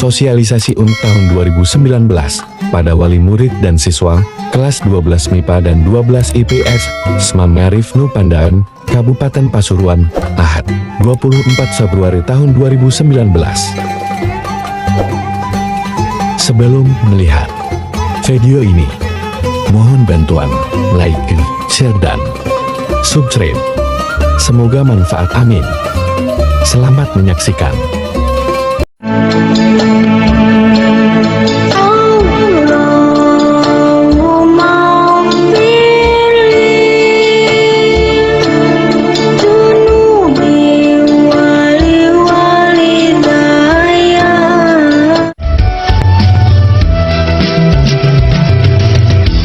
Sosialisasi untuk tahun 2019 pada wali murid dan siswa kelas 12 MIPA dan 12 IPS Smam Arif Nu Pandaan, Kabupaten Pasuruan, Ahad, 24 Februari tahun 2019. Sebelum melihat video ini, mohon bantuan like, share, dan subscribe. Semoga manfaat, amin. Selamat menyaksikan.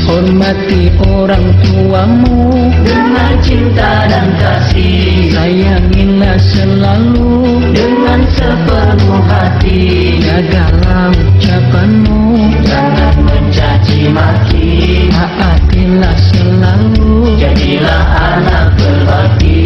Hormati orang tuamu dengan cinta dan kasih. Sayangilah selalu dengan sepenuh hati. Jagalah ucapanmu, jangan mencaci maki. Taatilah selalu, jadilah anak berbakti.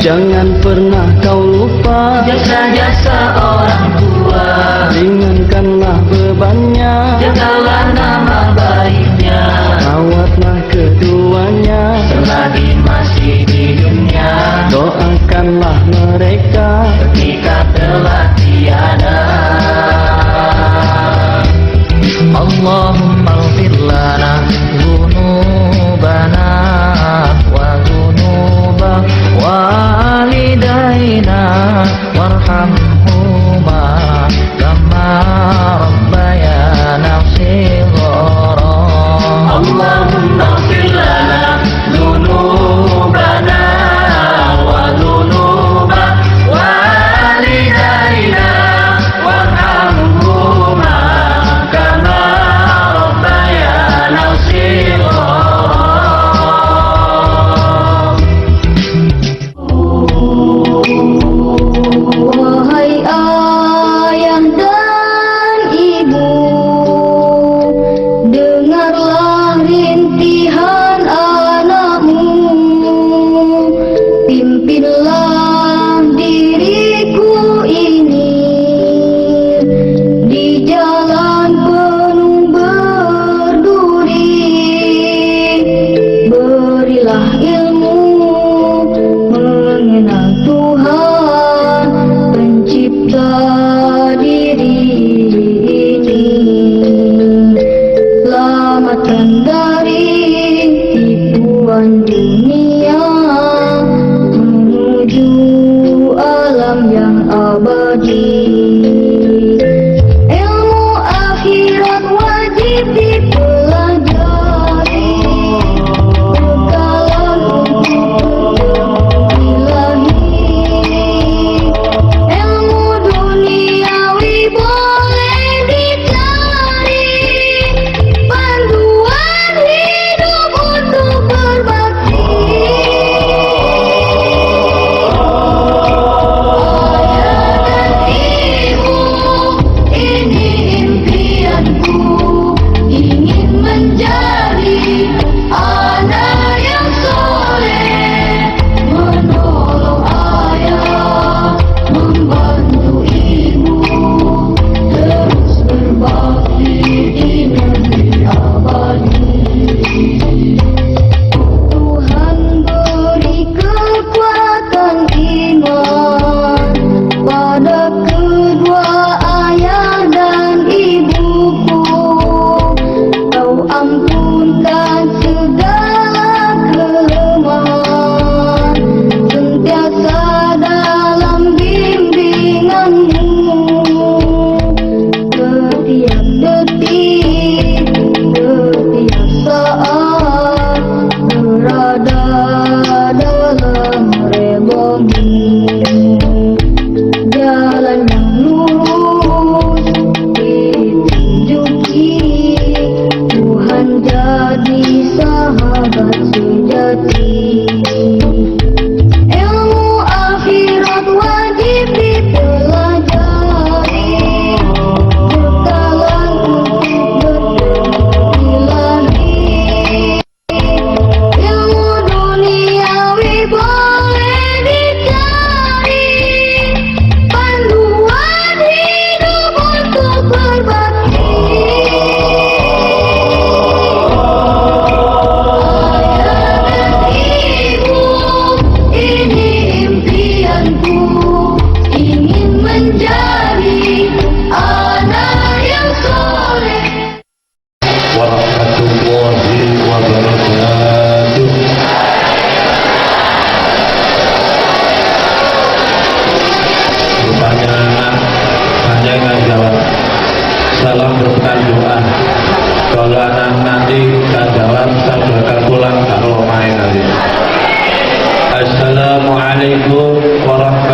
Jangan pernah kau lupa jasa-jasa orang tua. Ringankanlah bebannya, jagalah nama baiknya. Rawatlah keduanya selagi masih di dunia. Doakanlah mereka ketika telah tiada. Allahumma ighfir lana dzunubana wa dzunuba walidaina warhamhuma kama rabbayana shighara. Allahumma ighfir lana dzunubana wa dzunuba walidaina warhamhuma kama rabbayana shighara. Wahai ayah dan ibu, dengarlah rintihan anakmu. Pimpinlah diriku ini di jalan penuh berduri. Berilah ilmu mengenal Tuhan pencipta diri ini. Selamatkan dari tipuan dunia menuju alam yang abadi. Ilmu akhirat wajib dipelajari. Bekalan untuk ilahi. Ilmu duniawi boleh dicari. Panduan hidup untuk berbakti. Ayah dan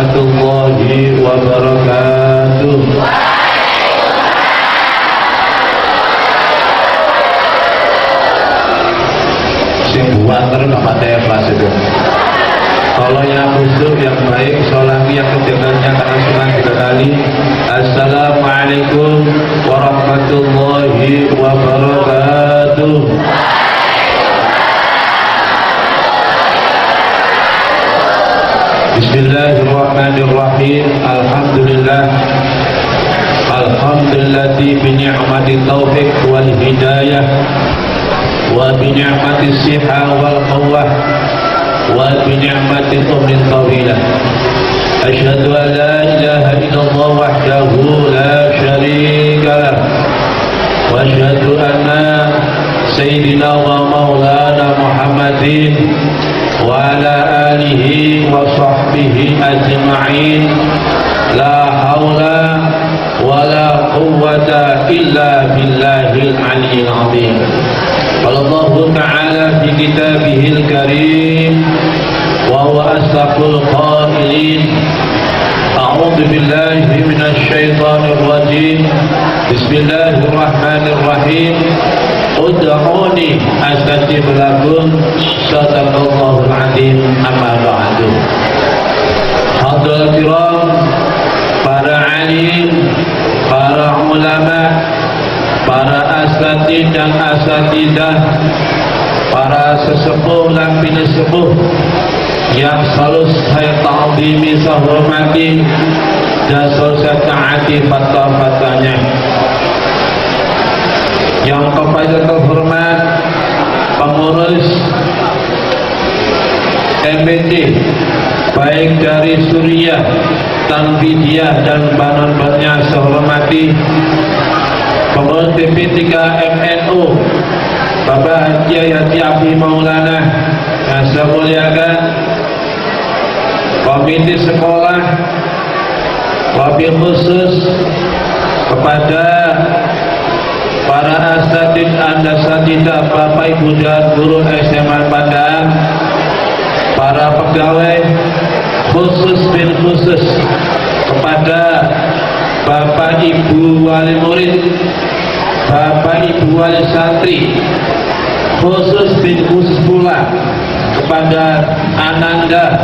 warahmatullahi wabarakatuh. Sing buat terus gak pakai ikhlas itu. Kalau yang khusyuk, yang baik, solangi yang kedengarannya karena sunnah 3 kali. Assalamualaikum warahmatullahi wabarakatuh. Bismillahirrahmanirrahim. Alhamdulillah. Alhamdulillati bi ni'mati taufiq wal hidayah wa bi ni'mati siha wal quwwah wa bi ni'mati umrin tawilah. Asyhadu an la ilaha illallah wahdahu la syarika lah wa asyhadu anna sayyidina wa maulana Muhammadin wa ala alihi wa sahbihi ajma'in. La haula wa la quwwata illa billahil aliyyil azim. Allah Ta'ala fi kitabihil karim wa huwa asdaqul qailin. A'udzu billahi minasy syaithanir rajim. Bismillahirrahmanirrahim. Ud'uni astajib lakum. Shadaqallahul azim. Amma ba'du. Hadirin kiram, para alim, para ulama, para asatid dan asatidah, para sesepuh dan bini sepuh yang selalu saya ta'zimi, saya hormati dan selalu saya taati fatwa-fatwanya. Yang kepada terhormat pengurus MBT baik dari Suriah, Tanfidiyah dan banan-bannya saya hormati. Pengurus PP3 MNU Bapak Haji Yati Abi Maulana yang saya muliakan, komite sekolah, wabil khusus kepada para asatid dan asatidah, Bapak Ibu dan guru SMA Padang, para pegawai khusus bin khusus kepada Bapak Ibu wali murid, Bapak Ibu wali santri, khusus bin khusus pula kepada Ananda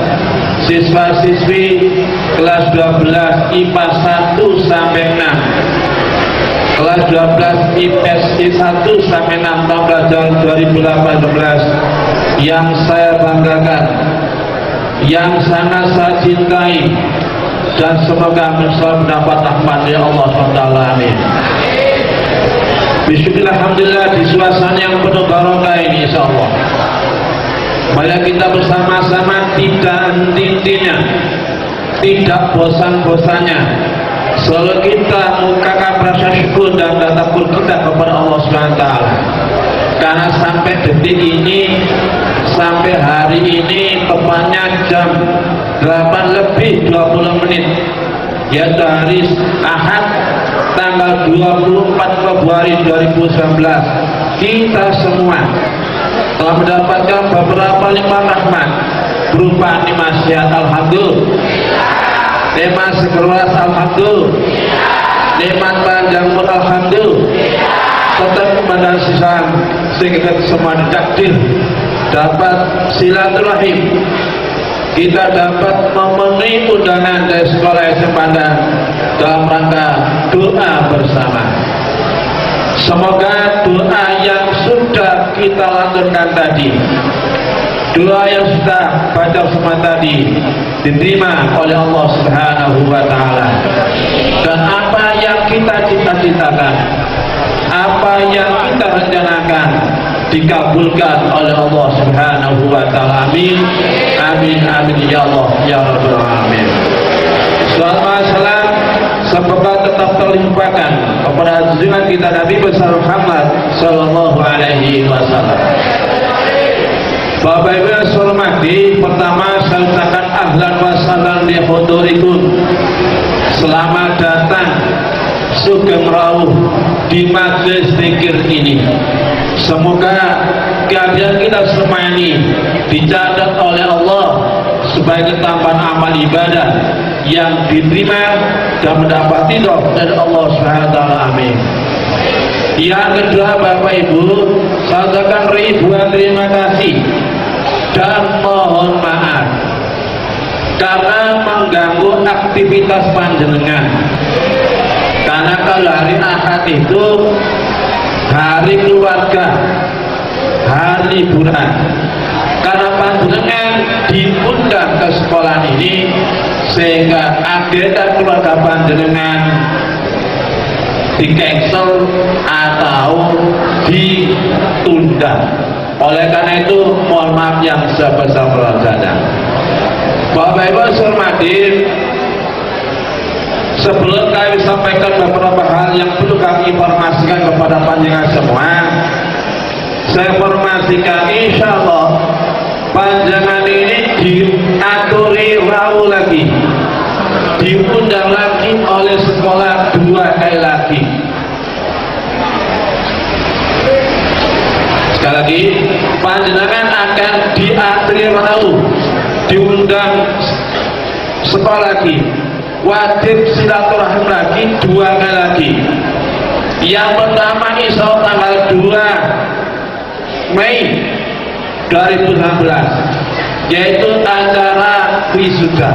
siswa-siswi kelas 12 IPA 1 sampai 6, kelas 12 IPS 1 sampai 6 tahun pelajaran 2018 yang saya banggakan, yang sangat saya cintai, dan semoga selalu mendapat rahmat ya Allah SWT. Amin. Bismillah, alhamdulillah, di suasana yang penuh barokah ini insyaallah. Mari kita bersama-sama tidak henti-hentinya, tidak bosan-bosannya, selalu kita mengungkapkan rasa syukur dan takut kita kepada Allah SWT. Karena sampai detik ini, sampai hari ini, tepatnya jam 8:20 yaitu hari Ahad tanggal 24 Februari 2019, kita semua telah mendapatkan beberapa limpah rahmat berupa nasihat alhamdulillah, nikmat sekeras alhamdulillah, nikmat panjang umur alhamdulillah, serta kepada sisaan sehingga semua ditakdir dapat silaturahim, kita dapat memenuhi undangan dari sekolah SMA Padang dalam rangka doa bersama. Semoga doa yang sudah kita lanturkan tadi, doa yang sudah baca semua tadi, diterima oleh Allah Subhanahu wa Ta'ala, dan apa yang kita cita-citakan, apa yang kita rencanakan dikabulkan oleh Allah Subhanahu wa Ta'ala. Amin. Amin amin ya Allah ya Rabbal alamin. Salawat salam semoga tetap terlimpahkan kepada junjungan kita Nabi besar Muhammad sallallahu alaihi wasallam. Bapak Ibu yang saya hormati, pertama saya ucapkan ahlan wa sahlan li hudurikum. Selamat datang, sugeng rawuh di majelis zikir ini. Semoga kehadiran kita semua ini dicatat oleh Allah sebagai tambahan amal ibadah yang diterima dan mendapat ridho dari Allah Subhanahu wa taala. Amin. Yang kedua, Bapak Ibu, saya ucapkan ribuan terima kasih dan mohon maaf karena mengganggu aktivitas panjenengan. Karena kalau hari Ahad itu hari keluarga, hari liburan. Karena panjenengan diundang ke sekolah ini, sehingga agenda keluarga panjenengan di-cancel atau ditunda. Oleh karena itu, mohon maaf yang sebesar-besarnya. Bapak Ibu saya hormati, sebelum kami sampaikan beberapa hal yang perlu kami informasikan kepada panjenengan semua, saya informasikan insya Allah panjenengan ini diaturi rawuh lagi, diundang lagi oleh sekolah 2 kali lagi. Sekali lagi, panjenengan akan diaturi rawuh, diundang sekolah lagi, wajib silaturahim lagi 2 kali lagi. Yang pertama insya Allah tanggal 2 Mei 2016, yaitu acara wisuda.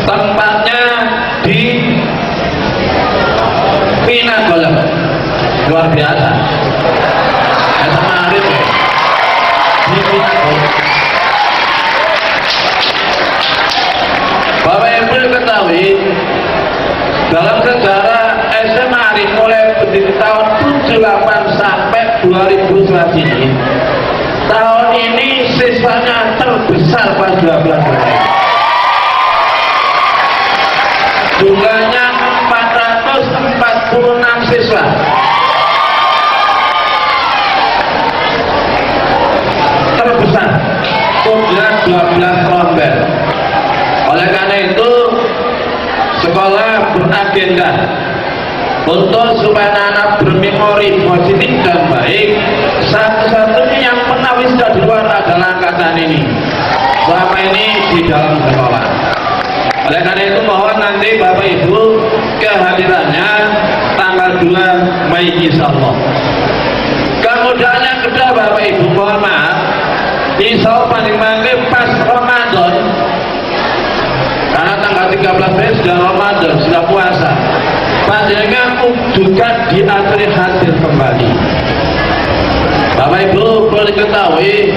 Tempatnya di Pinagolem, luar biasa. Kemarin di Pinagolem. Bapak Ibu ketahui, dalam sejarah SMA Arif mulai berdiri tahun 78 sampai 2011 ini, tahun ini siswanya terbesar pada 12 tahun. Jumlahnya 446 siswa. Terbesar, kemudian 12 rombel. Oleh karena itu, sekolah beragenda untuk supaya anak bermemori positif dan baik. Satu-satunya yang pernah wisuda di luar adalah angkatan ini. Selama ini di dalam sekolah. Oleh karena itu mohon nanti Bapak Ibu kehadirannya tanggal 2 Mei insyaallah. Kemudian yang kedua, Bapak Ibu mohon maaf, insyaallah paling pas Ramadan, karena tanggal 13 Mei sudah Ramadan, sudah puasa. Panjenengan juga diaturi hadir kembali. Bapak Ibu perlu diketahui,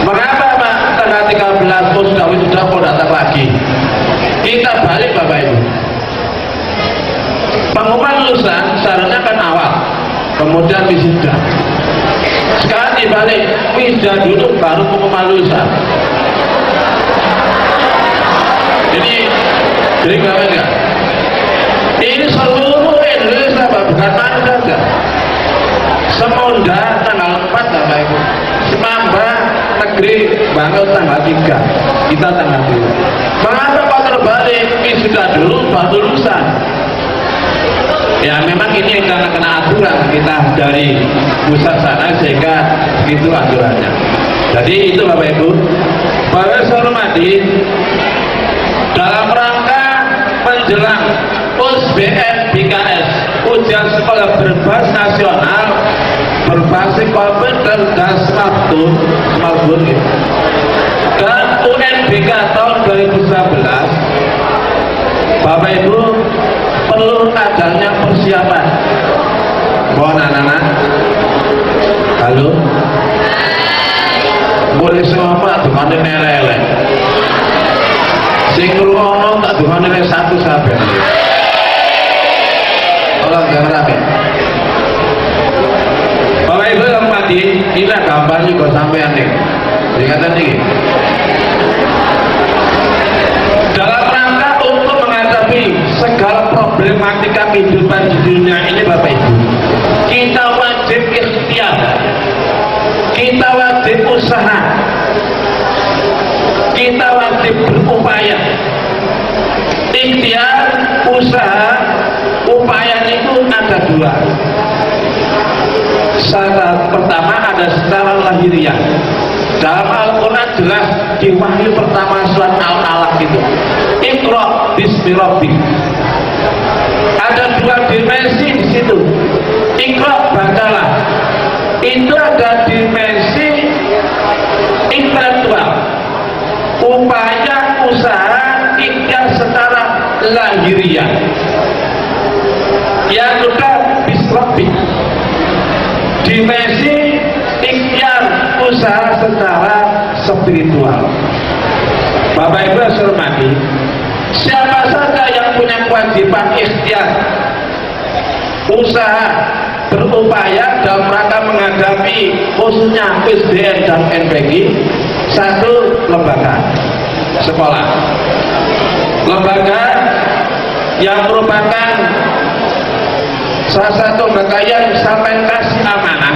mengapa Pak tanggal 13 sudah wisuda kok datang lagi? Kita balik Bapak Ibu. Pengumuman lulusan syaratnya kan awal, kemudian wisuda. Sekarang dibalik, wisuda dulu baru pengumuman lulusan. Jadi Bapak enggak? Ini seluruh Indonesia Pak, bukan mana saja. Semonda tanggal 4 Bapak Ibu, Semamba negeri Bangil tanggal 3, kita tanggal 2. Mengapa kok terbalik? Wisuda dulu baru lulusan. Ya memang ini karena kena aturan kita dari pusat sana, sehingga begitu aturannya. Jadi itu Bapak Ibu. Bapak saya hormati, dalam rangka menjelang USBN BKS, ujian sekolah berbasis nasional berbasis komputer dan smartphone dan UNBK tahun 2019, Bapak Ibu perlu adanya persiapan. Mohon anak-anak, halo, boleh semua Pak tukangnya meleleh, sing ngrungokno tak tukangnya 1 sampai. Tolong jangan rapi. Bapak Ibu yang mati, inilah gambar juga sampean nih. Dikatakan ini. Dalam rangka untuk menghadapi segala problematika kehidupan di dunia ini Bapak Ibu, kita wajib ikhtiar, kita wajib usaha, kita wajib berupaya. Ikhtiar, usaha, upaya itu ada 2. Syarat pertama ada secara lahiriah. Dalam Al-Quran jelas di wahyu pertama surat Al-Alaq itu, Iqra bismi rabbik. Ada dua dimensi di situ. Iqra, bacalah. Itu ada dimensi intelektual, upaya usaha ikhtiar secara lahiriah. Yang kedua bisrabbik, dimensi ikhtiar usaha secara spiritual. Bapak Ibu yang saya hormati, siapa saja yang punya kewajiban ikhtiar usaha berupaya dalam rangka menghadapi khususnya SBM dan NPG, satu lembaga sekolah, lembaga yang merupakan salah satu lembaga yang sampai kasih amanah,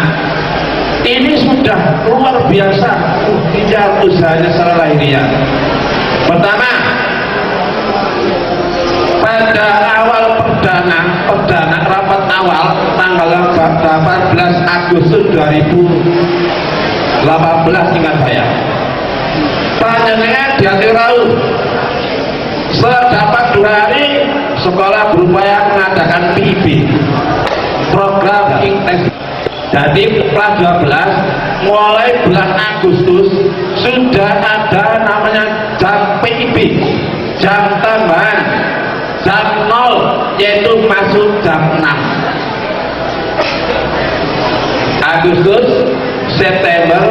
ini sudah luar biasa ikhtiar usahanya secara lahiriah. Pertama, pada awal perdana rapat awal tanggal 18 Agustus 2018 ingat saya, panjenengan diaturau setelah dapat 2 hari sekolah berupaya mengadakan PIB, program intensif. Jadi kelas 12 mulai bulan Agustus sudah ada namanya jam PIB, jam tambahan, jam 0, yaitu masuk jam 6. Agustus, September,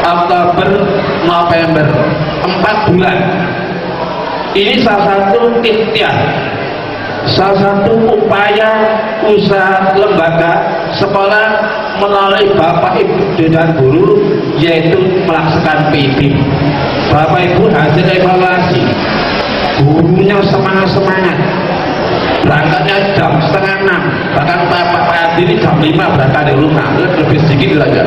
Oktober, November, 4 bulan. Ini salah satu ikhtiar, salah satu upaya usaha lembaga sekolah melalui Bapak Ibu dan guru, yaitu melaksanakan PIB. Bapak Ibu hasil evaluasi, gurunya semangat, berangkatnya jam 5:30, bahkan Pak Adi ini jam 5 berangkat dari rumah, lebih sedikit saja.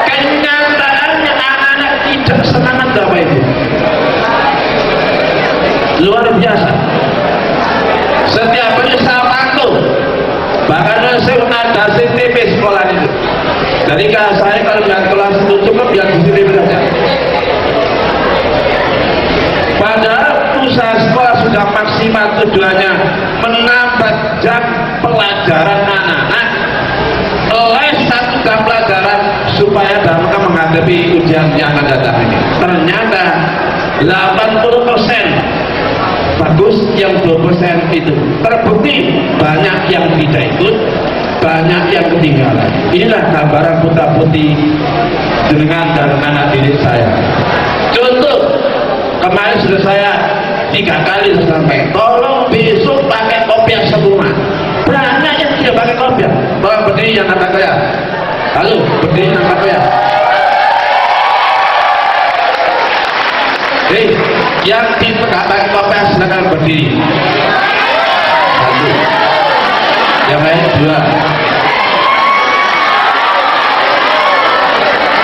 Kenyataannya anak-anak tidak semangat, Bapak Ibu, luar biasa. Setiap hari saya pantau, bahkan saya ada CCTV sekolah itu. Jadi saya kalau lihat kelas itu cukup yang CCTV saja. Padahal usaha sekolah sudah maksimal, tujuannya menambah jam pelajaran anak-anak, les 1 jam pelajaran supaya dalam menghadapi ujian yang akan datang ini. Ternyata 80% bagus, yang 20% itu terbukti banyak yang tidak ikut, banyak yang ketinggalan. Inilah gambaran putra putih dengan dan anak didik saya. Contoh, kemarin sudah saya 3 kali sampai, tolong besok pakai kopiah semua. Banyak yang tidak pakai kopiah. Tolong berdiri yang kata saya. Halo, berdiri yang kata saya. Hei, yang tidak pakai kopiah silakan berdiri. 1, yang lain 2.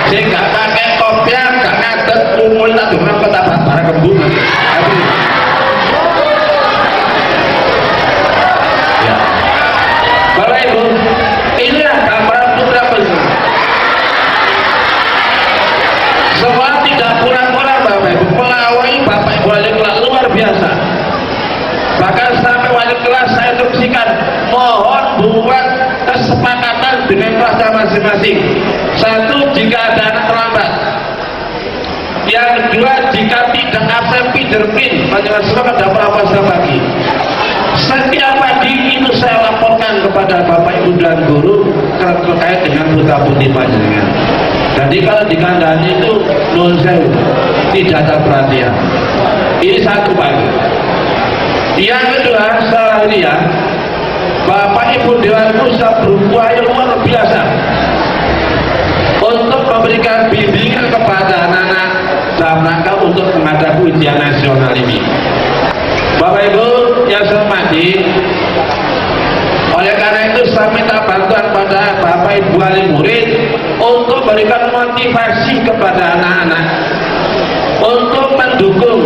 Saya nggak pakai kopiah, nggak ngadet umur tak dengar ketabat para kebun. Ya, Bapak Ibu, inilah gambaran putra putri. Semua tidak kurang-kurang, Bapak Ibu, melawai Bapak Ibu wali kelas luar biasa. Bahkan sampai wali kelas saya instruksikan, mohon buat kesepakatan dengan kelasnya masing-masing. 1, jika ada anak terlambat. Yang kedua, jika tidak absen fingerprint, panjangan semua ada apa pagi. Setiap pagi itu saya laporkan kepada Bapak Ibu dan guru terkait dengan putra putri panjenengan. Jadi kalau dikandani itu non sewu, tidak ada perhatian. Ini 1 pagi. Yang kedua, setelah ini ya, Bapak Ibu Dewan sudah berupaya luar biasa untuk memberikan bimbingan kepada anak-anak dalam rangka untuk menghadapi ujian nasional ini. Bapak Ibu yang saya hormati, oleh karena itu saya minta bantuan pada Bapak Ibu wali murid untuk memberikan motivasi kepada anak-anak untuk mendukung.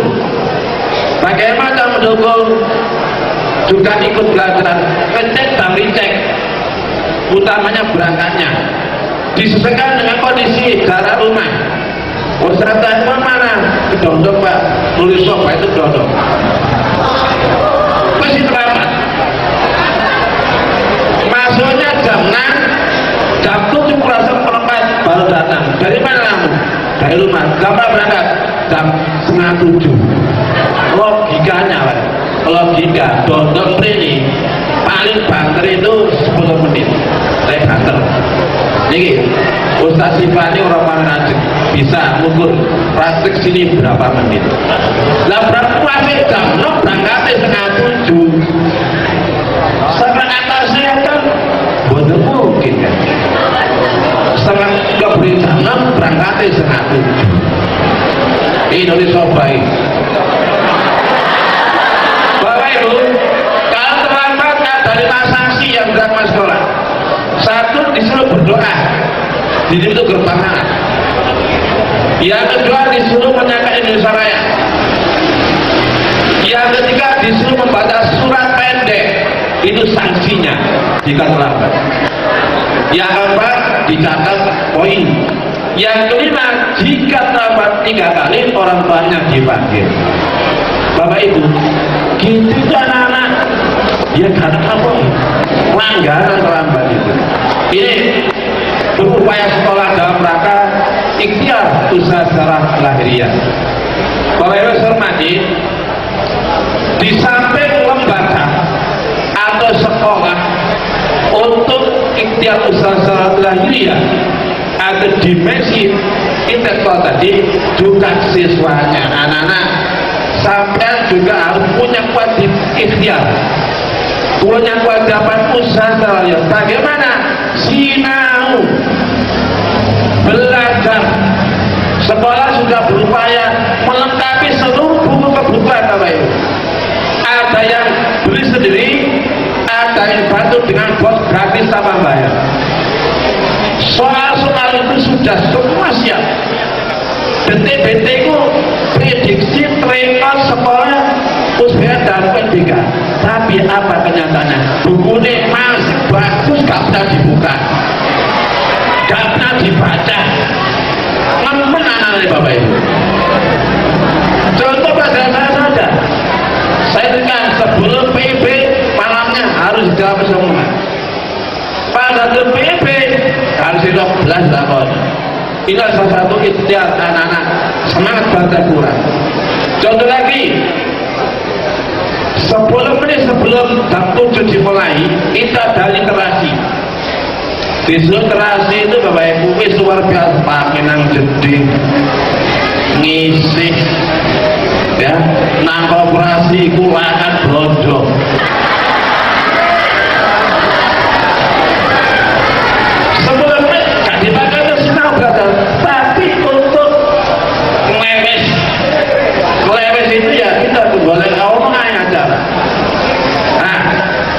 Bagaimana mendukung? Juga ikut belajar, ngecek dan recheck, utamanya berangkatnya. disesuaikan dengan kondisi jarak rumah. Ustaz Imam mana? Kedondong Pak, nulis sofa itu kedondong. Masih terlambat. Masuknya jam 6, jam 7 kurang perempat baru datang. Dari mana kamu? Dari rumah. Jam berapa berangkat? Jam 6:30. Logikanya Pak, logika dondong ini paling banter itu 10 menit. Saya banter. Ini Ustaz Sifani orang Manajik bisa mengukur praktik sini berapa menit. Lah berapa sampai jam 6 berangkat setengah 7. Setengah atasnya kan betul mungkin kan. Setengah keberi jam 6 berangkat setengah 7. Indonesia baik. Bapak Ibu, kalau terlambat ada 5 sanksi yang berangkat sekolah. 1, disuruh berdoa di pintu gerbang anak. Yang kedua, disuruh menyampaikan Indonesia Raya. Yang ketiga, disuruh membaca surat pendek. Itu sanksinya jika terlambat. Yang keempat, dicatat poin. Yang kelima, jika terlambat 3 kali, orang tuanya dipanggil. Bapak Ibu, gitu itu anak-anak ya karena apa? Pelanggaran terlambat itu. Ini berupaya sekolah dalam rangka ikhtiar usaha secara lahiriah. Bapak Ibu hormati, di samping lembaga atau sekolah untuk ikhtiar usaha secara lahiriah, ada dimensi intelektual tadi juga siswanya, anak-anak sampai juga harus punya kewajiban ikhtiar, punya kewajiban usaha secara lahiriah. Bagaimana? Sinau belajar. Sekolah sudah berupaya melengkapi seluruh buku kebutuhan Bapak Ibu. Ada yang beli sendiri, ada yang bantu dengan bos gratis tanpa bayar. Soal-soal itu sudah semua siap. Detik-detik itu prediksi rekor sekolah usia dan UNBK. Tapi apa kenyataannya? Buku ini masih bagus, gak pernah dibuka, gak pernah dibaca. Nemen anak-anak Bapak Ibu. Contoh pada saya saja. Saya dengar sebelum PIB malamnya harus dijawab semua. Pada PIB harus hidup 11 tahun. Ini salah satu ikhtiar anak-anak semangat baca Quran. Contoh lagi, 10 menit sebelum jam 7 dimulai, kita ada literasi. Di literasi itu Bapak Ibu itu luar biasa, pakai nang jeding, ngisi, ya, nang operasi kulangan bodoh. Tapi untuk melewes itu ya kita boleh ngomong aja. Nah,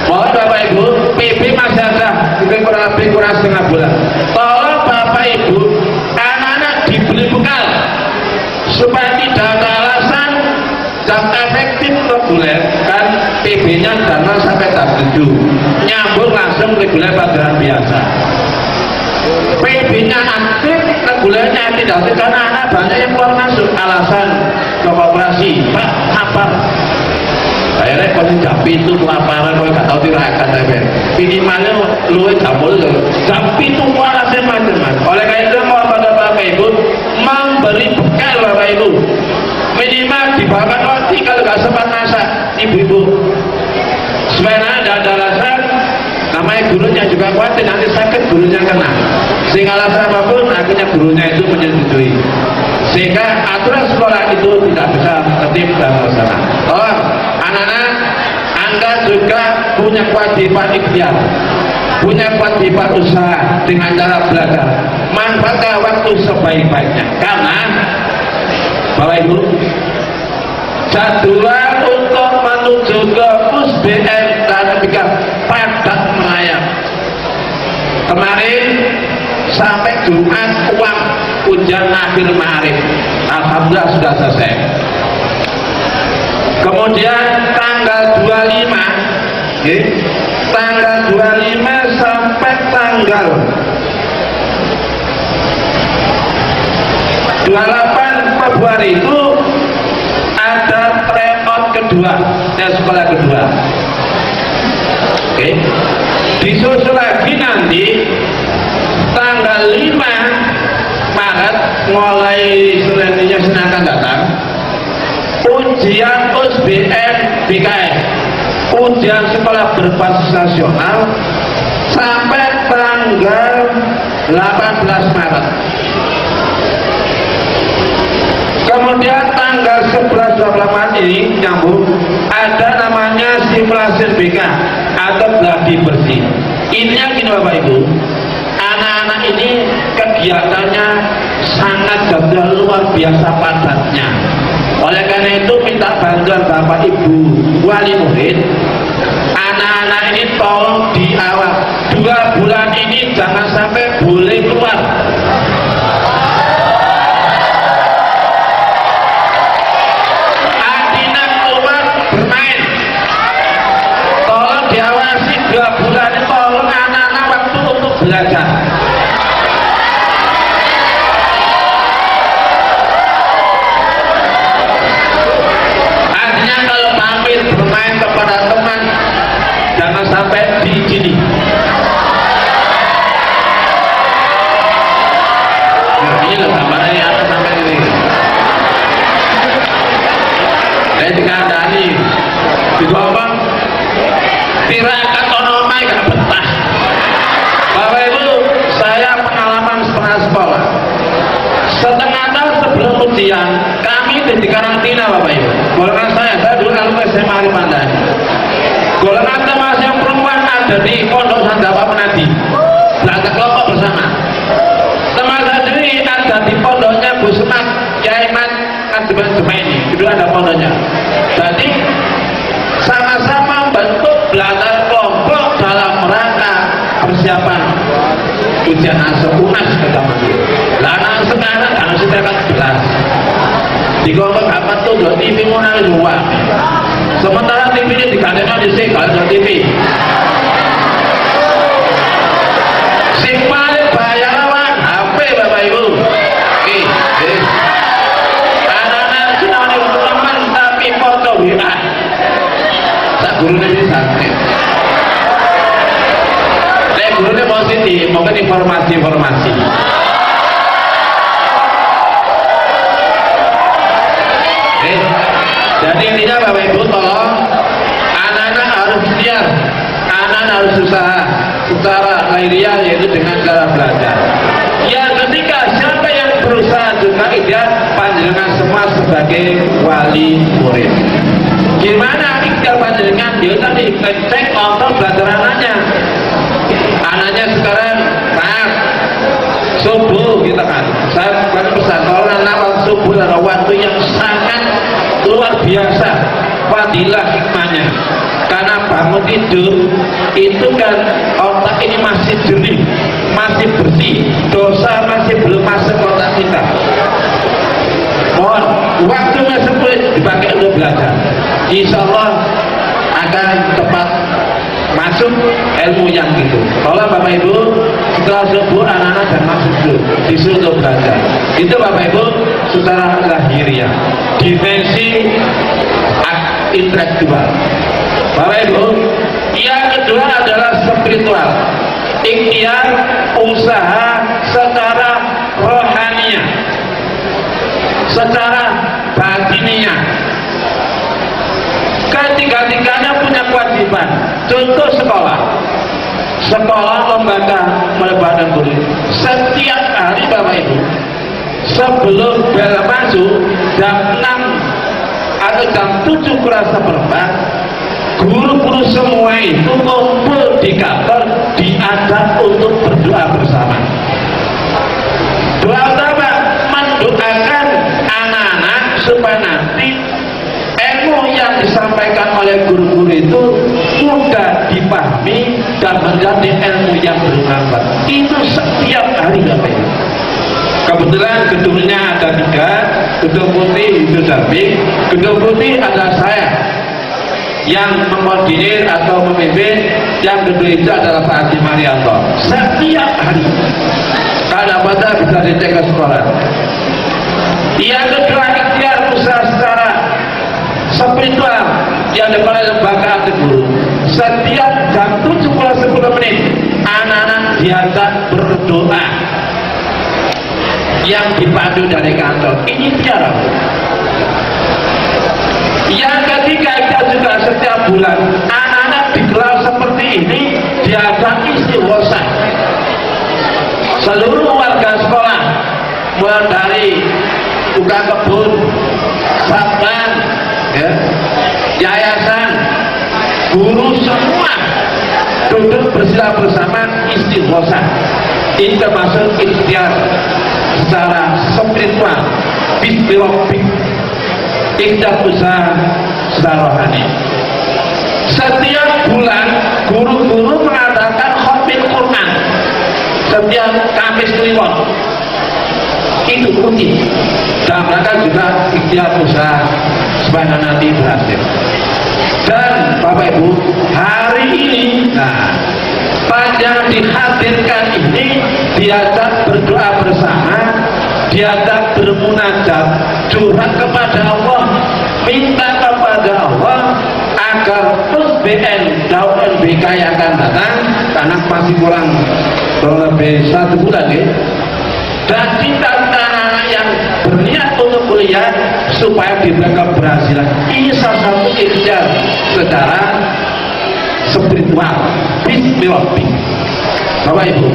mohon Bapak Ibu, PB masih ada, kurang setengah bulan. Tolong Bapak Ibu, anak-anak dibeli bekal supaya tidak ada alasan dan efektif reguler. Kan PB-nya jangan sampai jam 7, nyambung langsung reguler pelajaran biasa. PB-nya aktif, regulernya tidak aktif karena anak banyak yang keluar masuk. Alasan ke koperasi, Pak, apa? Akhirnya kalau jam itu kelaparan, kalau nggak tahu tirakan, minimalnya lu jamul, jam itu alasan macam-macam. Oleh karena itu, mohon pada Bapak Ibu memberi bekal Bapak Ibu, minimal dibawakan roti kalau nggak sempat masak, ibu-ibu. Supaya tidak ada alasan. Namanya gurunya juga khawatir nanti sakit gurunya kena, sehingga alasan apapun akhirnya gurunya itu menyetujui, sehingga aturan sekolah itu tidak bisa tertib dan terlaksana. Tolong anak-anak, Anda juga punya kewajiban ikhtiar, punya kewajiban usaha dengan cara belajar. Manfaatkan waktu sebaik-baiknya, karena Bapak Ibu, jadwal untuk menuju ke USBN dan PK padat melayang. Kemarin sampai Jumat uang ujian akhir Maret, alhamdulillah sudah selesai. Kemudian tanggal 25, tanggal 25 sampai tanggal 28 Februari itu ada tryout kedua, sekolah kedua. Oke. Disusul lagi nanti tanggal 5 Maret mulai Senin akan datang ujian USBN BKS, ujian sekolah berbasis nasional sampai tanggal 18 Maret. Kemudian tanggal 11-12 Maret ini nyambung ada namanya simulasi BK atau gladi bersih. Intinya gini Bapak Ibu, anak-anak ini kegiatannya sangat dan luar biasa padatnya. Oleh karena itu minta bantuan Bapak Ibu wali murid, anak-anak ini tolong diawal 2 bulan ini jangan sampai boleh keluar. Artinya keluar bermain. Tolong diawasi 2 bulan ini, tolong anak-anak waktu untuk belajar. Artinya kalau pamit bermain kepada teman jangan sampai diizini. Nah, ini loh gambarnya apa sampai ini. Saya dikandani digomong tirakat onomai gak betah. Bapak Ibu, saya pengalaman setengah sekolah. Setengah tahun sebelum ujian kami di karantina Bapak Ibu. Golongan saya dulu alumni SMA Arimandani. Golongan teman yang perempuan ada di Pondok Sandawa Penadi, belajar kelompok bersama. Teman saya sendiri ada di pondoknya Bu Semat Yaiman Jemaini, itu ada pondoknya. Jadi sama-sama membentuk belajar kelompok dalam rangka persiapan ujian nasional UNAS pertama. Nah sekarang harus kita jelas. Di kelompok apa tuh dua TV mana dua. Sementara TV-nya digantikan di sini kalau TV. Si paling bayar lawan HP Bapak Ibu. Anak-anak cuma teman tapi foto WA. Tak gurunya ini sakit. Gurunya positif, mungkin informasi-informasi. Jadi intinya Bapak Ibu tolong anak-anak harus ikhtiar, anak-anak harus usaha secara lahiriah yaitu dengan cara belajar. Yang ketiga, siapa yang berusaha juga ikhtiar panjenengan semua sebagai wali murid. Gimana ikhtiar panjenengan? Dia tadi cek kontrol belajar anaknya. Anaknya sekarang maaf subuh kita kan. Saya bukan pesan kalau anak subuh adalah waktu yang sangat luar biasa fadilah hikmahnya. Karena bangun tidur itu kan otak ini masih jernih, masih bersih, dosa masih belum masuk otak kita. Mohon waktunya sebelum dipakai untuk belajar. Insya Allah akan tepat masuk ilmu yang gitu. Kalau Bapak Ibu setelah subuh anak-anak dan masuk dulu disuruh untuk belajar. Itu Bapak Ibu secara lahiriah. Dimensi intelektual. Bapak Ibu, yang kedua adalah spiritual. Ikhtiar usaha secara rohaniah, secara batiniah. Ketiga-tiganya punya kewajiban. Contoh sekolah lembaga dan guru. Setiap hari Bapak Ibu sebelum bel masuk jam 6 atau jam 7 kurang seperempat, guru-guru semua itu kumpul di kantor diajak untuk berdoa bersama. Doa utama mendoakan anak-anak supaya nanti ilmu yang disampaikan oleh guru-guru itu mudah dipahami dan menjadi ilmu yang bermanfaat. Itu setiap hari Bapak Ibu. Kebetulan gedungnya ada 3, gedung putih itu Darbi, gedung putih ada saya yang mengkoordinir atau memimpin, yang gedung itu adalah Pak Haji Marianto. Setiap hari kalau pada bisa dicek ke sekolah. Yang kedua, ikhtiar usaha secara spiritual yang dilakukan oleh lembaga anti guru. Setiap jam 7:10 menit anak-anak diajak berdoa yang dipandu dari kantor. Ini cara. Yang ketiga, kita juga setiap bulan anak-anak digelar seperti ini diajak istighosa. Seluruh warga sekolah, mulai dari tukang kebun, satpam, ya, yayasan, guru, semua duduk bersila bersama istighosa. Ini termasuk ikhtiar secara spiritual, bismillahirrahmanirrahim, ikhtiar usaha secara rohani. Setiap bulan guru-guru mengadakan khatmil Quran setiap Kamis Kliwon. Itu rutin. Dan mereka juga ikhtiar usaha supaya nanti berhasil. Dan Bapak Ibu, hari ini, yang dihadirkan ini diajak berdoa bersama, diajak bermunajat, curhat kepada Allah, minta kepada Allah agar USBN dan UNBK yang akan datang, karena masih kurang lebih 1 bulan ya. Dan kita anak-anak yang berniat untuk kuliah supaya diberikan keberhasilan. Ini salah satu ikhtiar secara spiritual. Bismillahirrahmanirrahim. Bapak Ibu,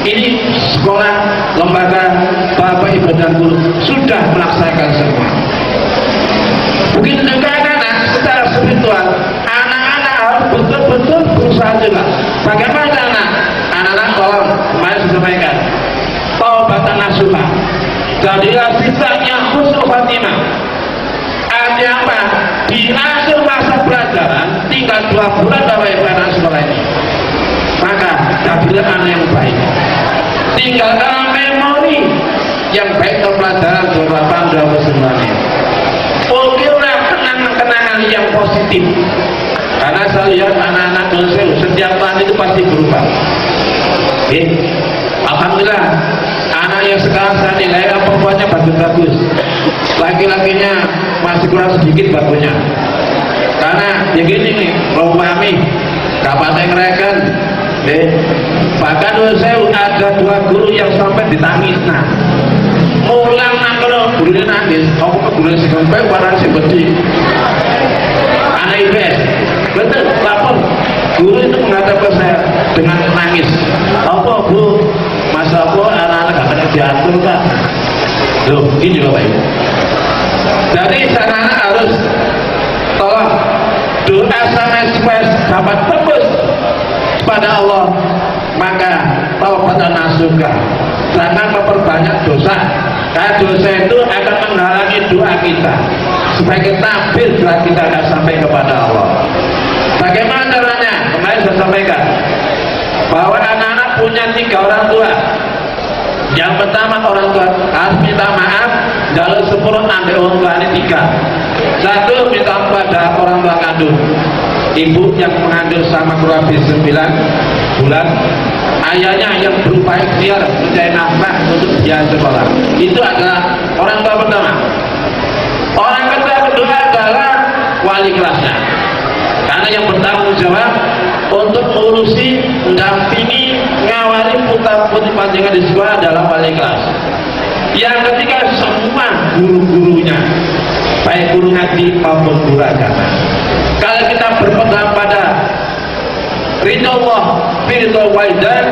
ini sekolah, lembaga, Bapak Ibu dan guru sudah melaksanakan semua. Begitu juga anak-anak secara spiritual, anak-anak harus betul-betul berusaha juga. Bagaimana anak-anak tolong kemarin saya sampaikan taubatan nasuha, jadilah sisanya husnul khatimah. Artinya apa? Di akhir masa pelajaran tinggal 2 bulan Bapak Ibu anak sekolah ini, maka jadilah anak yang baik. Tinggalkan memori yang baik untuk pelajaran 28-29 ini. Ukirlah kenangan-kenangan yang positif. Karena saya lihat anak-anak dosen setiap tahun itu pasti berubah. Alhamdulillah, anak yang sekarang saya nilai perempuannya bagus-bagus, laki-lakinya masih kurang sedikit bagusnya. Karena ya gini nih, kalau kami kapan ngereken, bahkan saya ada 2 guru yang sampai ditangis. Mulang kalau gurunya nangis, aku ke guru si kempek, warna si bedi, anak IPS, betul lapor. Guru itu menghadap ke saya dengan nangis. Apa Bu? Masa aku anak-anak gak kena diatur kan? Loh, ini Bapak Ibu. Jadi anak-anak harus tolong doa sama supaya dapat tembus kepada Allah, maka taubatan nasuha, jangan memperbanyak dosa. Karena dosa itu akan menghalangi doa kita supaya kita bila kita akan sampai kepada Allah. Bagaimana caranya? Kemarin saya sampaikan bahwa anak-anak punya 3 orang tua. Yang pertama, orang tua harus minta maaf, jalur 10 ambil orang tua ini 3. 1, minta pada orang tua kandung, ibu yang mengandung sama kurang lebih 9 bulan, ayahnya yang berupaya ikhtiar mencari nafkah untuk biaya sekolah. Itu adalah orang tua pertama. Orang kedua adalah wali kelasnya, karena yang bertanggung jawab untuk mengurusi, mendampingi, ngawali putra-putri panjenengan di sekolah adalah wali kelas. Yang ketiga, semua guru-gurunya, baik guru ngaji maupun guru agama. Kalau kita berpegang pada ridho Allah, ridho walidain,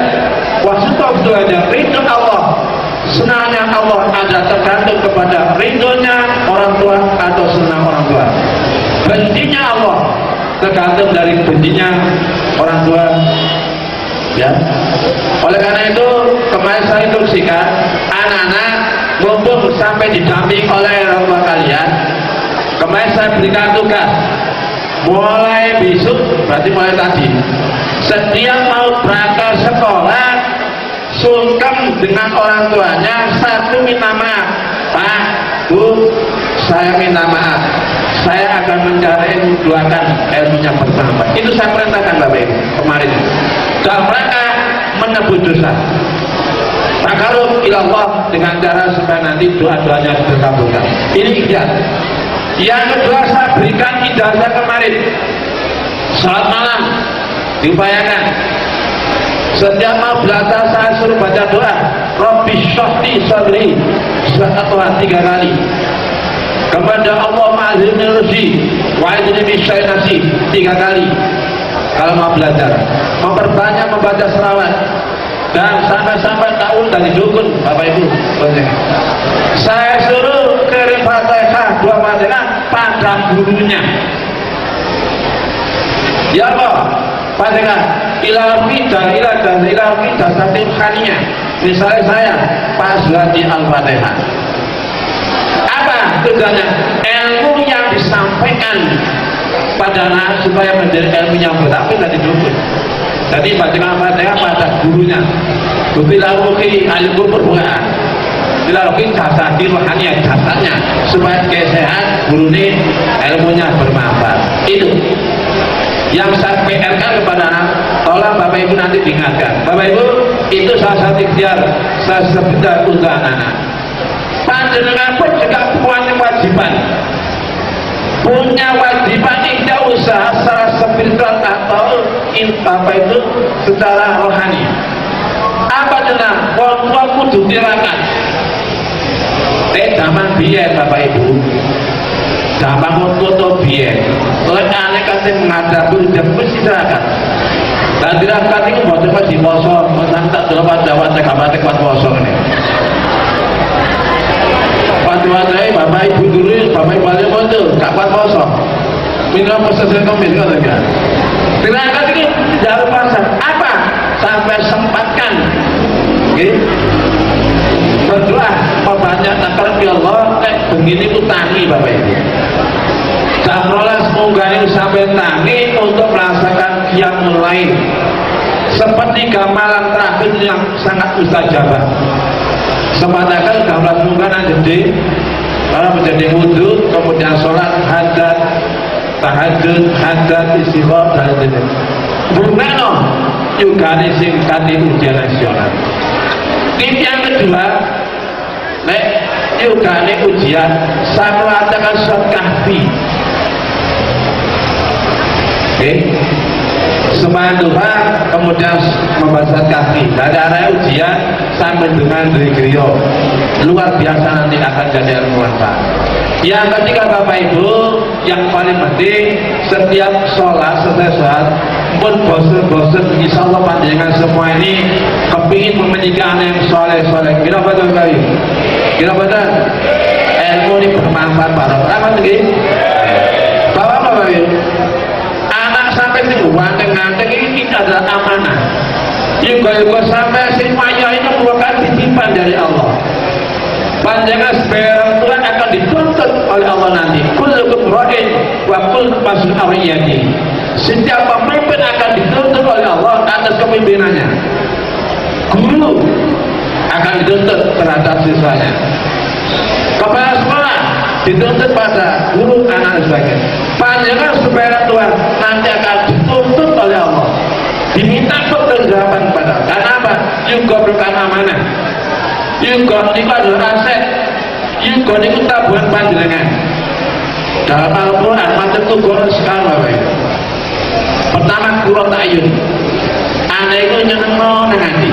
wasutoftu aja, ridho Allah, senangnya Allah ada tergantung kepada ridhonya orang tua atau senang orang tua. Bencinya Allah tergantung dari bencinya orang tua. Ya. Oleh karena itu kemarin saya instruksikan anak-anak mumpung sampai didamping oleh orang tua kalian. Kemarin saya berikan tugas mulai besok, berarti mulai tadi, setiap mau berangkat sekolah sungkem dengan orang tuanya, 1 minta maaf, Pak, Bu, saya minta maaf, saya akan mencari duakan ilmunya bersama. Itu saya perintahkan Bapak Ibu kemarin dalam rangka menebus dosa. takarub ilallah dengan cara supaya nanti doa-doanya terkabulkan. Ini ikhtiar. Yang kedua, saya berikan ijazah kemarin. Salat malam diupayakan. Setiap mau belajar saya suruh baca doa Rabbi syrahli sadri Surat 3 kali. Kepada Allah ma'azimni rusi wa'idni misyainasi 3 kali. Kalau mau belajar, memperbanyak membaca selawat. Dan sampai-sampai tahun dari dukun Bapak Ibu. Saya suruh kirim Fatihah 2 Fatihah pada gurunya. Ya Allah, Fatihah ilahi dan ilahi dasatim khaninya. Misalnya saya Pak Zulati Al-Fatihah. Apa tujuannya? Ilmu yang disampaikan pada anak supaya menjadi ilmu yang berarti dari dukun. Jadi bacaan Fatihah pada gurunya. Bilahi ilmu perbuatan. Bilahi dasati rohani jasadnya supaya sehat gurunya ilmunya bermanfaat. Itu yang saya PR-kan kepada anak. Tolong Bapak Ibu nanti diingatkan. Bapak Ibu, itu salah satu ikhtiar saya sebutkan untuk anak-anak. Panjenengan pun juga punya kewajiban. Punya wajiban ikhtiar usaha secara spiritual atau Bapak itu secara rohani. Apa jenang? Wong tua kudu tirakat. Zaman biyen Bapak Ibu. Zaman foto biyen. Oleh aneh kate menghadapi ujian mesti tirakat. Dan tirakat itu boten pas di poso, mosang tak dapat kamate kuat poso ngene. Padahal Bapak Ibu dulu, Bapak Ibu balik foto, gak kuat poso. Minta proses rekomendasi kan enggak? Tirakat ini jauh pasar. Apa? Sampai sempatkan. Berdoa membanyak takar ya Allah begini ku tangi Bapak Ibu. Jam 12 semoga ini sampai tangi untuk merasakan yang lain seperti malam terakhir yang sangat mustajabah. Sempatkan jam 12 semoga nanti kalau menjadi wudhu kemudian sholat hadat tahajud hadat istighfar dan lain-lain. Bagaimana juga disingkat ujian nasional. Ini yang kedua, juga ini ujian saya mengatakan surat Kahfi. Semain Tuhan kemudian membaca Kahfi. Dari arah ujian sampai dengan Rio luar biasa nanti akan jadi ilmu manfaat. Yang ketiga Bapak Ibu, yang paling penting setiap sholat pun bosan insya Allah panjangan semua ini kepingin memiliki anak yang soleh. Kira betul kali? Kira betul? Ilmu ini bermanfaat pada orang lagi. Bapak Ibu, anak sampai sini nganteng ini adalah amanah. Juga sampai semuanya ini merupakan titipan dari Allah. Panjangan sebarang Tuhan akan dituntut oleh Allah nanti. Kullukum ra'in wa kullukum mas'ulun 'an ra'iyatihi. Setiap pemimpin akan dituntut oleh Allah atas kepemimpinannya. Guru akan dituntut terhadap siswanya. Kepala sekolah dituntut pada guru anak dan sebagainya. Panjangan sebarang Tuhan nanti akan dituntut oleh Allah. Diminta pertanggungjawaban kepada. Karena apa? Juga bukan amanah. Juga itu adalah aset. Juga itu tabungan panjenengan. Dalam Al-Quran macam itu sekarang Bapak Ibu. Pertama kurang ta'yun. Anak itu nyeneng nanti.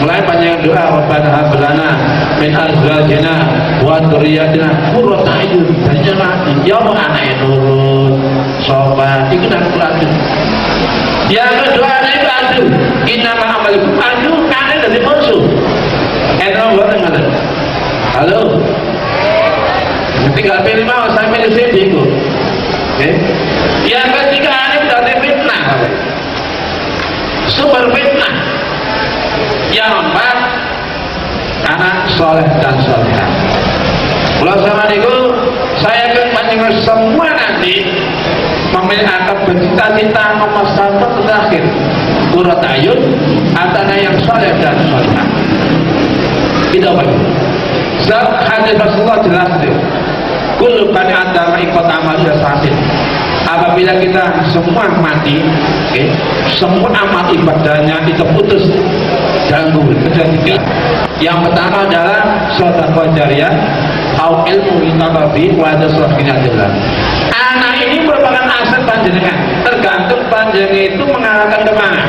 Mulai panjang doa Rabbana hab lana min azwajina wa dzurriyyatina qurrata a'yun. Dan nanti ya Allah anak itu sobat itu dan Quran. Yang kedua anak itu adu. Innama amalikum adu anak dari musuh. Halo, tinggal pilih mau saya pilih sini itu. Yang ketiga ini berarti fitnah, sumber fitnah. Yang keempat anak soleh dan solehah. Mulai sama itu saya akan mendengar semua nanti memilih akan bercita-cita nomor 1 terakhir qurrat ayun antara yang soleh dan solehah. Kita apa? Sebab hadis Rasulullah jelas itu. Kullu bani Adam ikut amal sasin. Apabila kita semua mati, semua amal ibadahnya itu putus. dalam kubur. Yang pertama adalah sedekah jariyah au ilmu intababi wa tasawwufinatillah. Anak ini merupakan aset panjenengan, tergantung panjenengan itu mengarahkan kemana.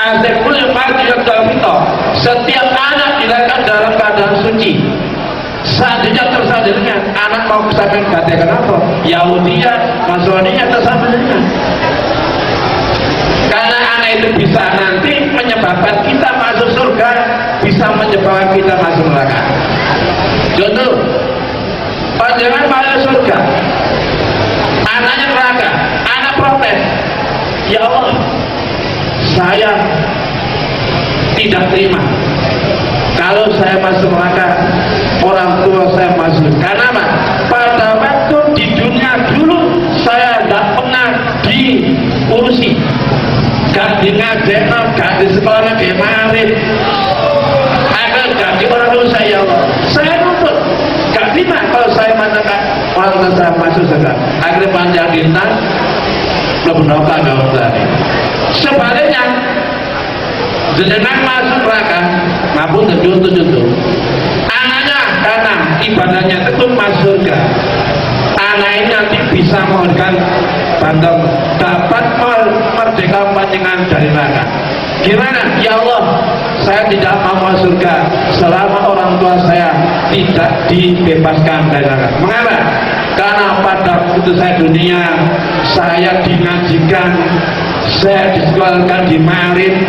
Asekul marjiyat dalfito, setiap anak dilahirkan dalam keadaan suci. Seandainya terserah dengan anak mau sampai katakan apa, Yahudiyah, Nasraniyah terserah dengan. Karena anak itu bisa nanti menyebabkan kita masuk surga, bisa menyebabkan kita masuk neraka. Contoh, panjangan masuk surga, anaknya neraka, anak protes, ya Allah, saya tidak terima kalau saya masuk neraka, orang tua saya masuk. Karena apa? Pada waktu di dunia dulu saya tidak pernah diurusi, gak di ngajekno, gak di sekolah, gak marit, agar gak di orang tua saya. Saya nuntut, gak terima kalau saya mengatakan orang tua saya masuk surga. Akhirnya panjang bintang, belum neraka gak berani. Sebaliknya, jenengan masuk neraka, maupun terjun-terjun, anaknya karena ibadahnya itu masuk surga, anak ini nanti bisa memberikan bantuan, dapat merdeka panjenengan dari neraka. Gimana? Ya Allah, saya tidak mau masuk surga selama orang tua saya tidak dibebaskan dari neraka. Mengapa? Karena pada waktu saya dunia, saya dinajikan, saya disekolahkan di marit,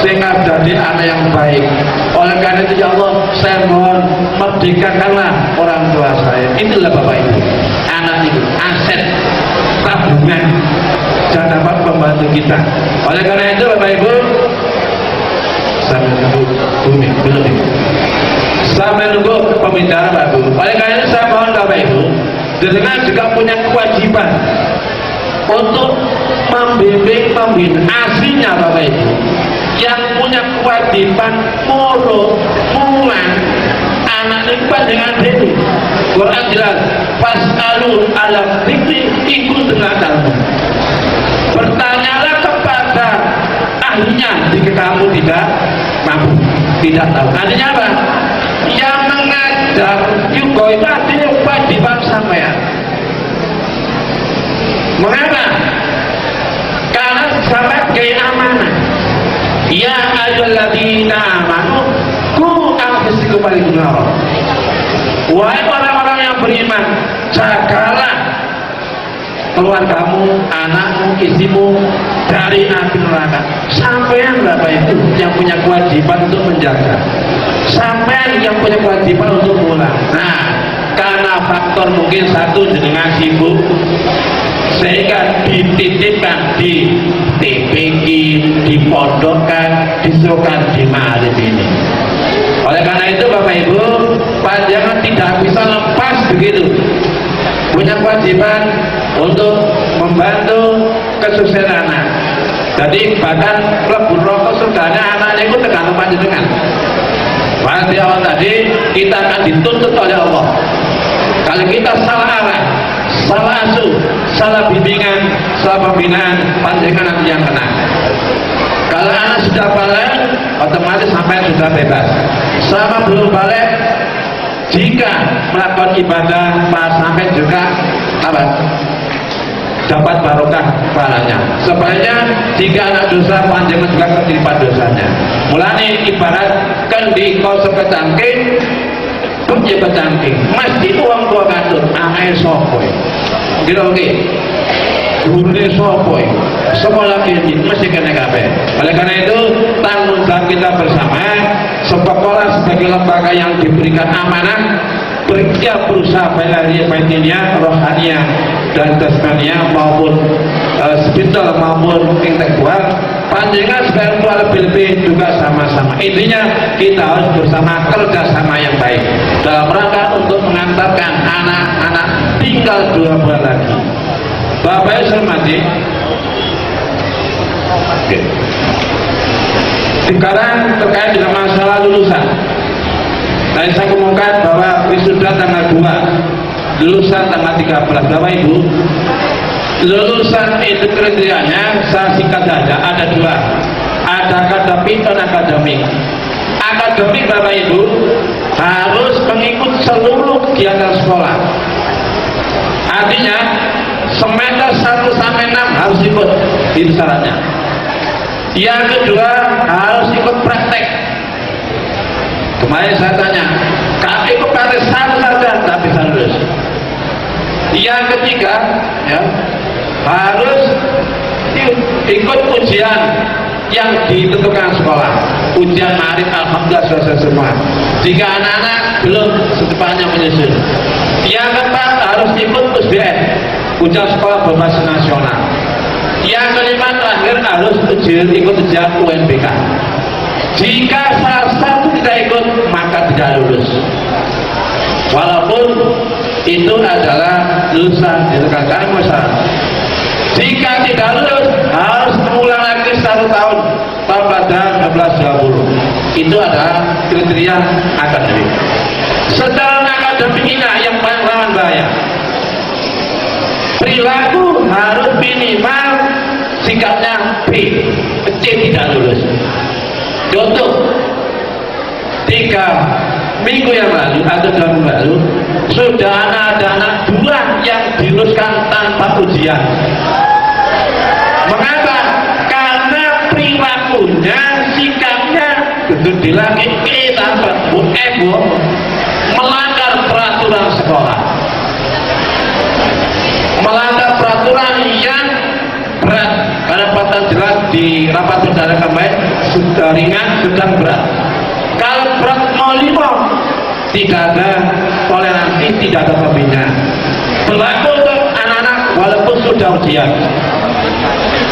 sehingga jadi anak yang baik. Oleh karena itu ya Allah, saya mohon merdekakanlah orang tua saya. Itulah Bapak Ibu, anak itu aset tabungan dan dapat membantu kita. Oleh karena itu Bapak Ibu, sampai nunggu bumi belum ini, sampai nunggu pembicaraan Bapak Ibu. Oleh karena itu saya mohon Bapak Ibu, dengan juga punya kewajiban untuk membimbing pembina. Aslinya Bapak Ibu yang punya kewajiban mulang anak lipat dengan diri. Quran jelas, fasalu ala dzikri ikut dengan ilmu. Bertanyalah kepada ahlinya jika kamu tidak mampu, tidak tahu. Artinya apa? Yang mengajar juga itu artinya kewajiban sampean. Mengapa? Karena sampai gaya amanah. Ya ayyuhalladzina amanu qu anfusakum wa ahlikum nara. Wahai orang-orang yang beriman, jagalah keluargamu, anakmu, istrimu dari api neraka. Sampean Bapak Ibu yang punya kewajiban untuk menjaga. Sampean yang punya kewajiban untuk pulang. Nah, karena faktor mungkin satu jenengan sibuk, sehingga dititipkan di TPQ, dipondokkan, disuruhkan di marit ini. Oleh karena itu Bapak Ibu, panjangan tidak bisa lepas begitu, punya kewajiban untuk membantu kesuksesan anak. Jadi bahkan lebur rokok surganya anaknya itu tergantung panjenengan. Pada di awal tadi kita akan dituntut oleh Allah. Kalau kita salah arah, salah asuh, salah bimbingan, salah pembinaan, panjenengan nanti yang kena. Kalau anak sudah balik, otomatis sampai sudah bebas. Selama belum balik, jika melakukan ibadah, sampai juga apa? Dapat barokah pahalanya. Sebaliknya, jika anak dosa, panjenengan juga keterima dosanya. Mulanya ibarat kan di kosong kecangking, punya kecangking, mesti uang tua katut, anaknya sopoi. Gitu-gitu. Gurune sopoi, sekolah ini mesti kena kabeh. Oleh karena itu tanggung jawab kita bersama, sekolah sebagai lembaga yang diberikan amanah, berusaha baiknya rohania dan jasmania maupun spiritual maupun intelektual. Panjenengan spiritual lebih-lebih juga sama-sama. Intinya kita harus bersama kerjasama yang baik dalam rangka untuk mengantarkan anak-anak tinggal 2 bulan lagi. Bapak Ibu hormati, sekarang terkait dengan masalah lulusan. Tadi saya umumkan bahwa wisuda tanggal 2, lulusan tanggal 13. Bapak Ibu, lulusan itu kriterianya saya singkat saja, ada 2. Ada akademik dan akademik. Akademik Bapak Ibu harus mengikut seluruh kegiatan sekolah. Artinya semester 1 sampai 6 harus ikut, itu syaratnya. Yang kedua harus ikut praktek. Kemarin saya tanya, kalau ikut praktek satu saja tak bisa lulus. Yang ketiga ya, harus ikut ujian yang ditentukan sekolah. Ujian Ma'arif alhamdulillah selesai semua. Jika anak-anak belum secepatnya menyusun. Yang keempat harus ikut USBN, ujian sekolah berbasis nasional. Yang kelima terakhir harus ikut ujian UNBK. Jika salah satu tidak ikut maka tidak lulus. Walaupun itu adalah lulusan ditekankan masyarakat. Jika tidak lulus harus mengulang lagi 1 tahun pada 1220. Itu adalah kriteria akademik. Setelah akademik ini yang paling rawan bahaya. Perilaku harus minimal sikapnya B, C tidak lulus. Contoh, 3 minggu yang lalu atau 2 minggu lalu sudah ada anak 2 yang diluluskan tanpa ujian. Mengapa? Karena perilakunya, sikapnya itu dilangit tanpa melanggar peraturan sekolah, melanggar peraturan yang berat. Karena patah jelas di rapat perdana kemarin sudah ringan, sedang berat. Kalau berat mau 5 tidak ada toleransi, tidak ada pembinaan. Berlaku untuk anak-anak walaupun sudah ujian.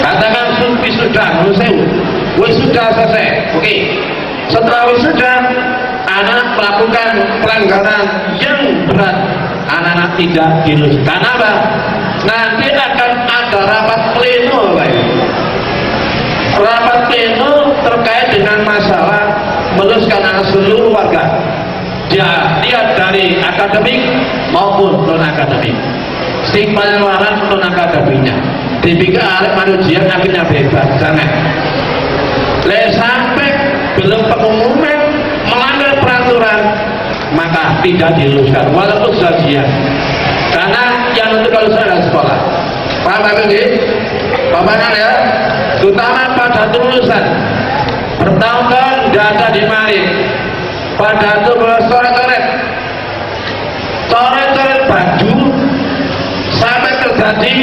Katakan sudah selesai. Oke. Setelah wisuda anak melakukan pelanggaran yang berat, anak-anak tidak dilulus. Karena apa? Nanti akan ada rapat pleno, rapat pleno terkait dengan masalah meluluskan anak seluruh warga. Dia lihat dari akademik maupun non akademik. Stigma pengeluaran non akademiknya. Dipikir arek manusia akhirnya bebas, jangan. Sampai belum pengumuman melanggar peraturan maka tidak diluluskan walaupun sudah ujian. Karena yang untuk kalau saya sekolah, paham Bapak Bapak ya, terutama pada lulusan bertahun-tahun tidak ada di Ma'arif. Pada itu coret-coret baju sampai terjadi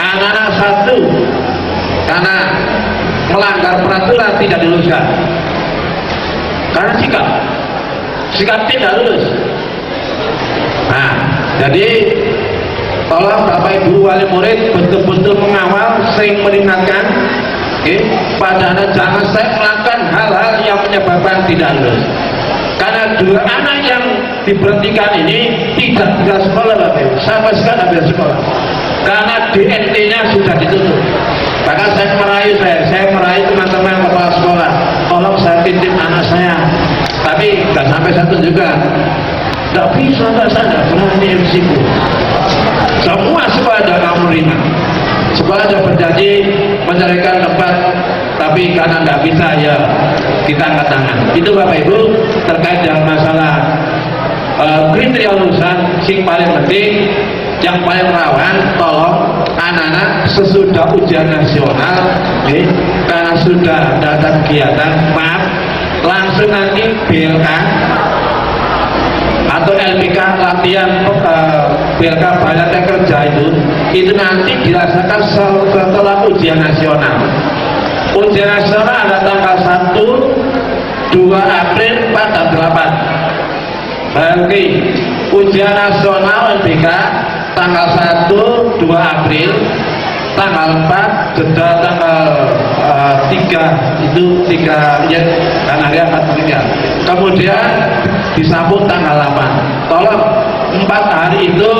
anak-anak satu karena melanggar peraturan tidak diluluskan karena sikap tidak lulus. Nah, jadi tolong Bapak Ibu wali murid betul-betul mengawal, sering mengingatkan pada anak jangan saya melakukan hal-hal yang menyebabkan tidak lulus. Karena 2 anak yang diberhentikan ini tidak bisa sekolah, Bapak Ibu, sampai sekarang tidak bisa sekolah karena DNT-nya sudah ditutup. Maka saya merayu teman-teman kepala sekolah, tolong saya titip anak saya, tapi nggak sampai 1 juga, nggak bisa, nggak sadar, berani risiko. Semua sekolah ada kamu terima, sekolah ada berjanji mencarikan tempat, tapi karena nggak bisa ya kita angkat tangan. Itu Bapak Ibu terkait dengan masalah kriteria lulusan. Sing paling penting, yang paling rawan, tolong anak-anak sesudah ujian nasional, karena sudah ada kegiatan, maaf, langsung nanti BLK atau LPK latihan BLK Badan Kerja itu nanti dirasakan setelah ujian nasional. Ujian nasional ada tanggal 1, 2 April, 4 dan 8. Berarti ujian nasional LPK tanggal 1, 2 April, tanggal 4, jeda tanggal 3, itu 3 ya, dan hari 4. Kemudian disambung tanggal 8. Tolong 4 hari itu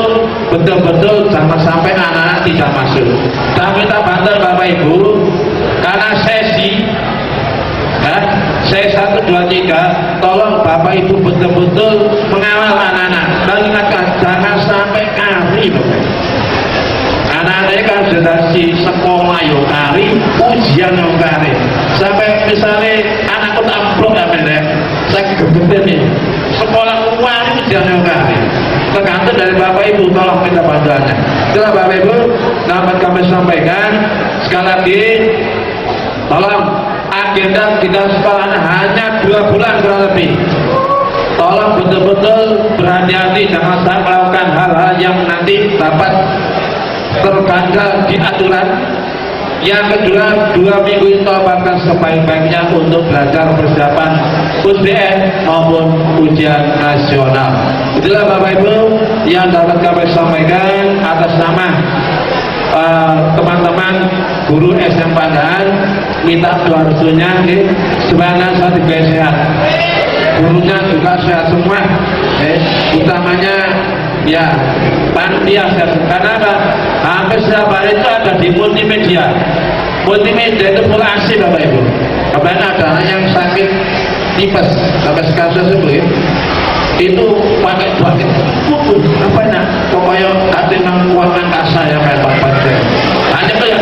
betul-betul jangan sampai anak-anak tidak masuk. Dan kita bantu Bapak Ibu, karena sesi 1, 2, 3, tolong Bapak Ibu betul-betul mengawal anak-anak, mengingatkan jangan sampai kari, Bapak. Anak-anak kan sudah degradasi sekolah yo kari, ujian yo kari. Sampai misalnya anakku tak amplop ya bener, saya kegedean nih. Sekolah uang ujian yo kari. Tergantung dari Bapak Ibu, tolong minta bantuannya. Itulah Bapak Ibu, dapat kami sampaikan sekali lagi, tolong agenda kita sekolah hanya 2 bulan kurang lebih. Tolong betul-betul berhati-hati, jangan sampai melakukan hal-hal yang nanti dapat terganjal di aturan. Yang kedua, 2 minggu itu akan sebaik-baiknya untuk belajar persiapan UTS maupun ujian nasional. Itulah Bapak Ibu yang dapat kami sampaikan atas nama teman-teman guru SM Pandaan. Minta doa restunya, sebenarnya saya juga sehat, gurunya juga sehat semua, utamanya ya panitia sehat. Karena apa? Hampir setiap hari itu ada di multimedia. Multimedia itu mulai asli Bapak Ibu. Apalagi ada anak yang sakit tipes sampai sekarang tersebut ya. Itu pakai bucket kuku apa ya? Pokoknya hati nang kuat angkasa yang kayak bapak. Hanya kayak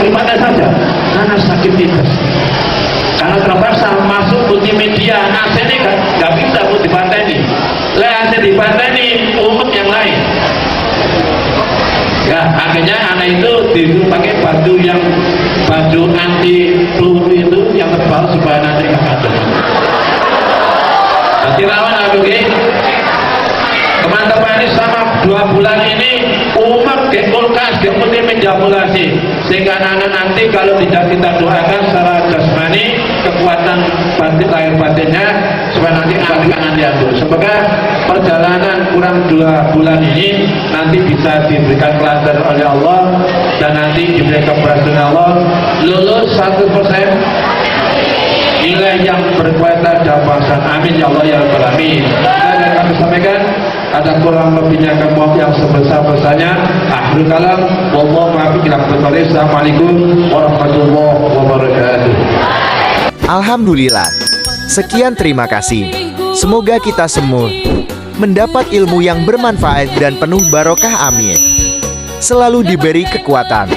dipakai saja karena sakit tipes. Karena terpaksa masuk multimedia, AC ini nggak bisa mau dipateni. AC dipateni umat yang lain. Ya, akhirnya anak itu pakai baju anti peluru itu yang tebal supaya nanti nggak ada. Nanti lawan aku teman-teman ini sama 2 bulan ini umat ke kulkas, ke multimedia sehingga anak-anak nanti kalau tidak kita doakan secara jasmani, kekuatan batin lahir batinnya supaya nanti akan diatur. Semoga perjalanan kurang 2 bulan ini nanti bisa diberikan kelancaran oleh Allah dan nanti diberikan keberhasilan Allah, lulus 100% nilai yang berkualitas dan bahasa. Amin ya Allah ya Rabbal Alamin. Dan kami sampaikan ada kurang lebihnya kemohon yang sebesar-besarnya. Akhirul kalam, wallahu muwaffiq ila aqwamit thoriq. Assalamualaikum warahmatullahi wabarakatuh. Alhamdulillah. Sekian terima kasih. Semoga kita semua mendapat ilmu yang bermanfaat dan penuh barokah, amin. Selalu diberi kekuatan,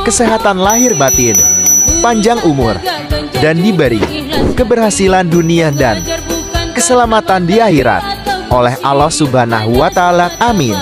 kesehatan lahir batin, panjang umur, dan diberi keberhasilan dunia dan keselamatan di akhirat oleh Allah Subhanahu wa Ta'ala, amin.